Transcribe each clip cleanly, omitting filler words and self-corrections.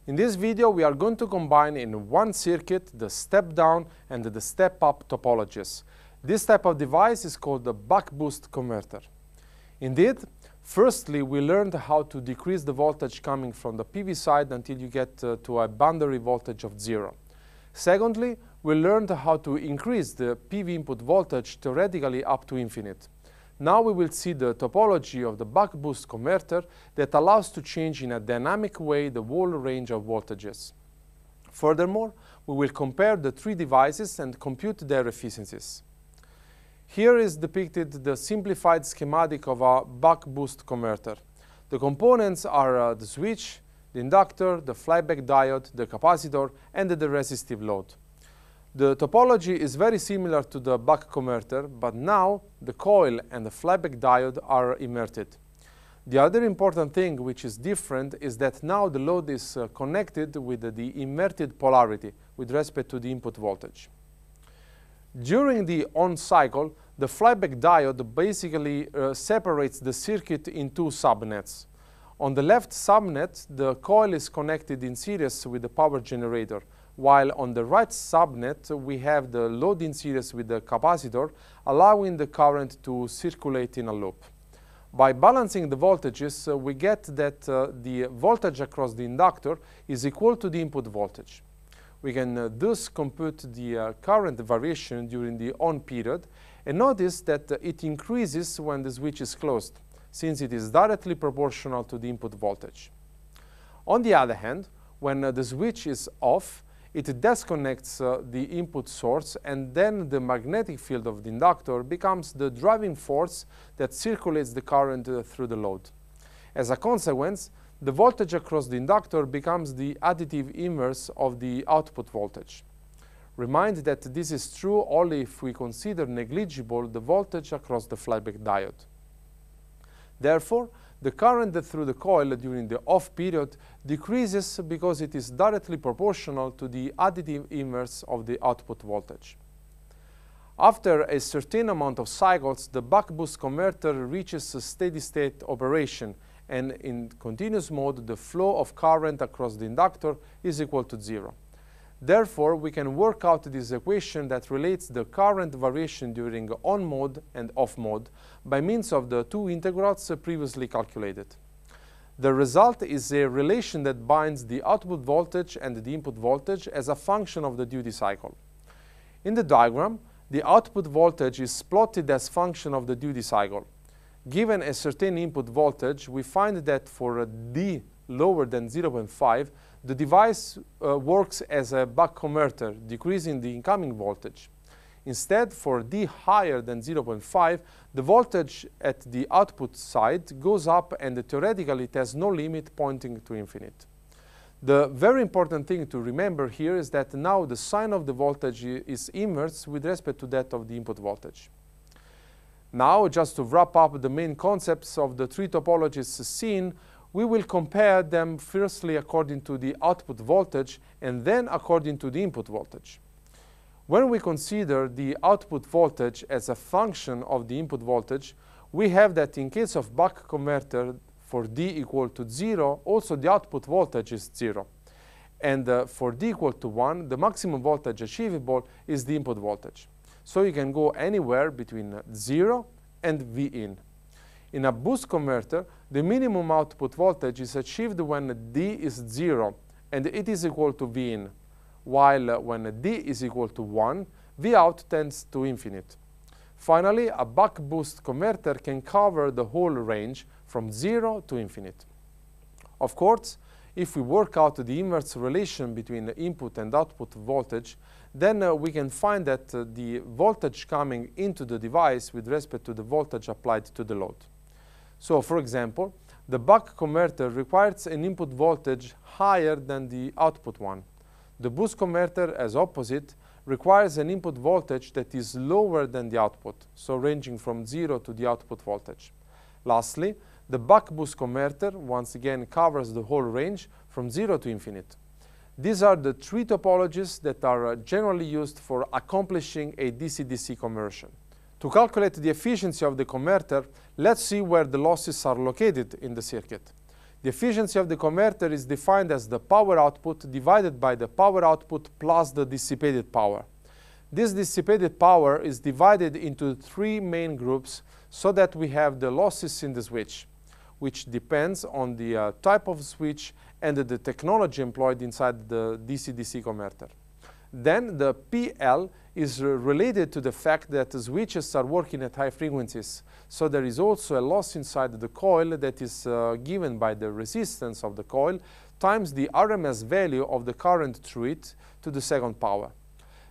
In this video, we are going to combine in one circuit the step-down and the step-up topologies. This type of device is called the buck-boost converter. Indeed, firstly, we learned how to decrease the voltage coming from the PV side until you get to a boundary voltage of 0. Secondly, we learned how to increase the PV input voltage theoretically up to infinite. Now we will see the topology of the buck-boost converter that allows to change in a dynamic way the whole range of voltages. Furthermore, we will compare the three devices and compute their efficiencies. Here is depicted the simplified schematic of a buck-boost converter. The components are the switch, the inductor, the flyback diode, the capacitor, and the resistive load. The topology is very similar to the buck converter, but now the coil and the flyback diode are inverted. The other important thing which is different is that now the load is connected with the inverted polarity with respect to the input voltage. During the on cycle, the flyback diode basically separates the circuit in two subnets. On the left subnet, the coil is connected in series with the power generator, while on the right subnet, we have the load in series with the capacitor, allowing the current to circulate in a loop. By balancing the voltages, we get that the voltage across the inductor is equal to the input voltage. We can thus compute the current variation during the on period, and notice that it increases when the switch is closed, since it is directly proportional to the input voltage. On the other hand, when the switch is off, it disconnects the input source, and then the magnetic field of the inductor becomes the driving force that circulates the current through the load. As a consequence, the voltage across the inductor becomes the additive inverse of the output voltage. Remind that this is true only if we consider negligible the voltage across the flyback diode. Therefore, the current through the coil during the off period decreases because it is directly proportional to the additive inverse of the output voltage. After a certain amount of cycles, the buck-boost converter reaches a steady-state operation, and in continuous mode, the flow of current across the inductor is equal to 0. Therefore, we can work out this equation that relates the current variation during on mode and off mode by means of the two integrals previously calculated. The result is a relation that binds the output voltage and the input voltage as a function of the duty cycle. In the diagram, the output voltage is plotted as function of the duty cycle. Given a certain input voltage, we find that for D lower than 0.5, the device works as a buck converter, decreasing the incoming voltage. Instead, for D higher than 0.5, the voltage at the output side goes up, and theoretically it has no limit pointing to infinite. The very important thing to remember here is that now the sign of the voltage is inverse with respect to that of the input voltage. Now, just to wrap up the main concepts of the three topologies seen, we will compare them firstly according to the output voltage and then according to the input voltage. When we consider the output voltage as a function of the input voltage, we have that in case of buck converter for D equal to 0, also the output voltage is 0. And for D equal to 1, the maximum voltage achievable is the input voltage. So you can go anywhere between 0 and V in. In a boost converter, the minimum output voltage is achieved when D is 0, and it is equal to V in, while when D is equal to 1, V out tends to infinite. Finally, a buck-boost converter can cover the whole range from 0 to infinite. Of course, if we work out the inverse relation between input and output voltage, then we can find that the voltage coming into the device with respect to the voltage applied to the load. So, for example, the buck converter requires an input voltage higher than the output one. The boost converter, as opposite, requires an input voltage that is lower than the output, so ranging from 0 to the output voltage. Lastly, the buck-boost converter, once again, covers the whole range from 0 to infinite. These are the three topologies that are generally used for accomplishing a DC-DC conversion. To calculate the efficiency of the converter, let's see where the losses are located in the circuit. The efficiency of the converter is defined as the power output divided by the power output plus the dissipated power. This dissipated power is divided into three main groups so that we have the losses in the switch, which depends on the type of switch and the technology employed inside the DC-DC converter. Then the PL is related to the fact that the switches are working at high frequencies, so there is also a loss inside the coil that is given by the resistance of the coil times the RMS value of the current through it to the second power.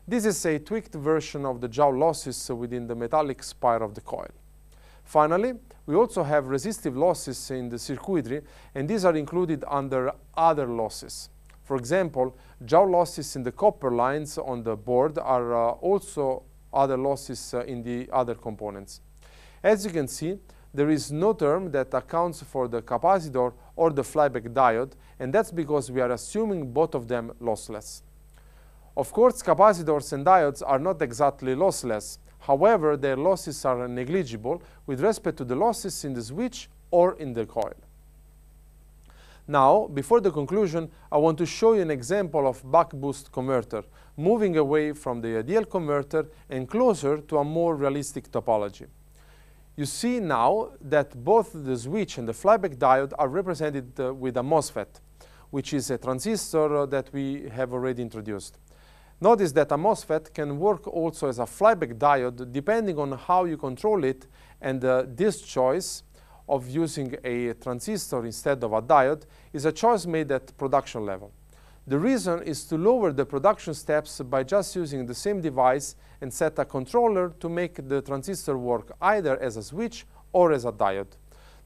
This is a tweaked version of the Joule losses within the metallic spire of the coil. Finally, we also have resistive losses in the circuitry, and these are included under other losses. For example, Joule losses in the copper lines on the board are also other losses in the other components. As you can see, there is no term that accounts for the capacitor or the flyback diode, and that's because we are assuming both of them lossless. Of course, capacitors and diodes are not exactly lossless. However, their losses are negligible with respect to the losses in the switch or in the coil. Now, before the conclusion, I want to show you an example of buck-boost converter, moving away from the ideal converter and closer to a more realistic topology. You see now that both the switch and the flyback diode are represented with a MOSFET, which is a transistor that we have already introduced. Notice that a MOSFET can work also as a flyback diode depending on how you control it, and this choice of using a transistor instead of a diode is a choice made at production level. The reason is to lower the production steps by just using the same device and set a controller to make the transistor work either as a switch or as a diode.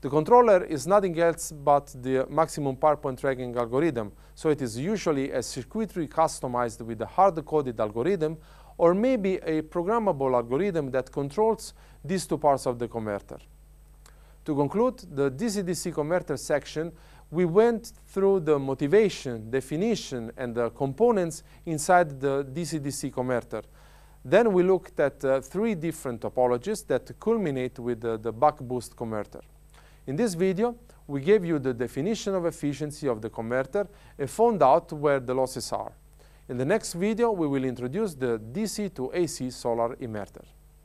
The controller is nothing else but the maximum power point tracking algorithm, so it is usually a circuitry customized with a hard-coded algorithm, or maybe a programmable algorithm that controls these two parts of the converter. To conclude the DC-DC converter section, we went through the motivation, definition, and the components inside the DC-DC converter. Then we looked at three different topologies that culminate with the buck-boost converter. In this video, we gave you the definition of efficiency of the converter and found out where the losses are. In the next video, we will introduce the DC to AC solar inverter.